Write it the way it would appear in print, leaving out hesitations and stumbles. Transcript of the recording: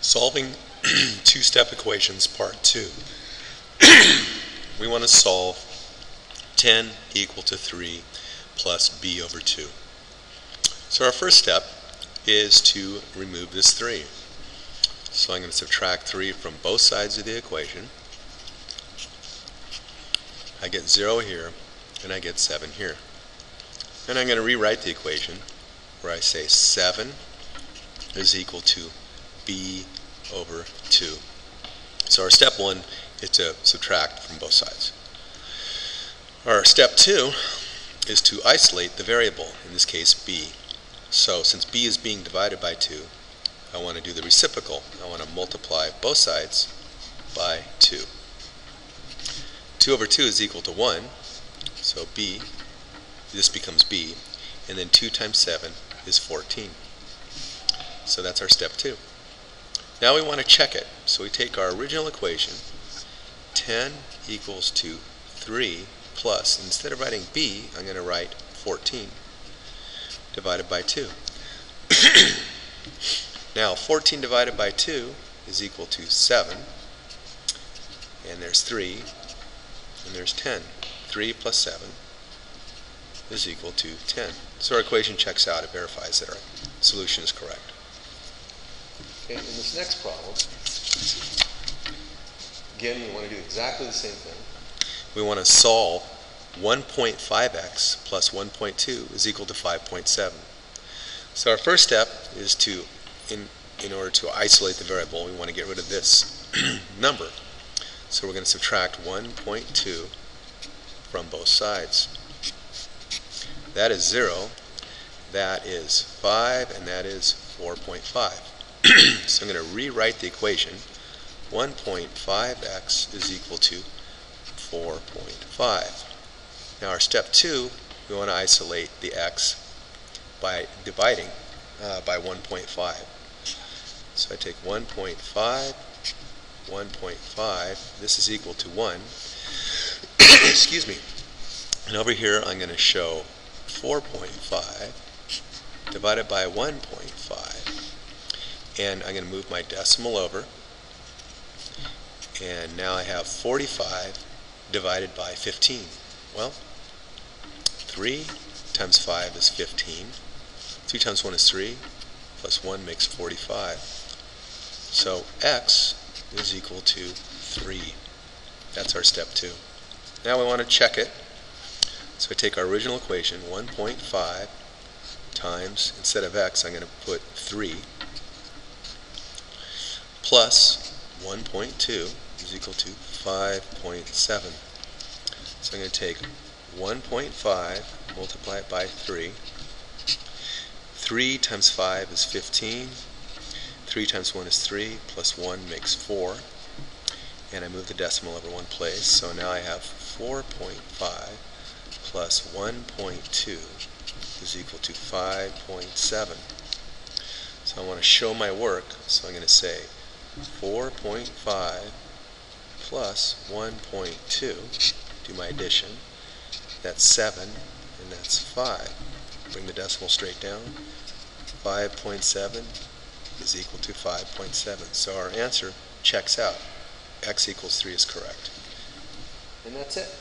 Solving two-step equations, part 2. We want to solve 10 equal to 3 plus b over 2. So our first step is to remove this 3. So I'm going to subtract 3 from both sides of the equation. I get 0 here, and I get 7 here. And I'm going to rewrite the equation where I say 7 is equal to b over 2. So our step 1 is to subtract from both sides. Our step 2 is to isolate the variable, in this case b. So since b is being divided by 2, I want to do the reciprocal. I want to multiply both sides by 2. 2 over 2 is equal to 1, so b, this becomes b, and then 2 times 7 is 14. So that's our step 2. Now we want to check it. So we take our original equation, 10 equals to 3 plus, instead of writing b, I'm going to write 14 divided by 2. Now 14 divided by 2 is equal to 7, and there's 3, and there's 10. 3 plus 7 is equal to 10. So our equation checks out. It verifies that our solution is correct. Okay, in this next problem, again, we want to do exactly the same thing. We want to solve 1.5x plus 1.2 is equal to 5.7. So our first step is to, in order to isolate the variable, we want to get rid of this number. So we're going to subtract 1.2 from both sides. That is 0, that is 5, and that is 4.5. So I'm going to rewrite the equation. 1.5x is equal to 4.5. Now our step 2, we want to isolate the x by dividing by 1.5. So I take 1.5, 1.5, this is equal to 1. Excuse me. And over here I'm going to show 4.5 divided by 1.5. And I'm going to move my decimal over. And now I have 45 divided by 15. Well, 3 times 5 is 15. 2 times 1 is 3. Plus 1 makes 45. So x is equal to 3. That's our step 2. Now we want to check it. So I take our original equation, 1.5 times, instead of x, I'm going to put 3, plus 1.2 is equal to 5.7. So I'm going to take 1.5, multiply it by 3. 3 times 5 is 15. 3 times 1 is 3, plus 1 makes 4. And I move the decimal over one place, so now I have 4.5 plus 1.2 is equal to 5.7. So I want to show my work, so I'm going to say 4.5 plus 1.2, do my addition, that's 7, and that's 5. Bring the decimal straight down. 5.7 is equal to 5.7. So our answer checks out. X equals 3 is correct. And that's it.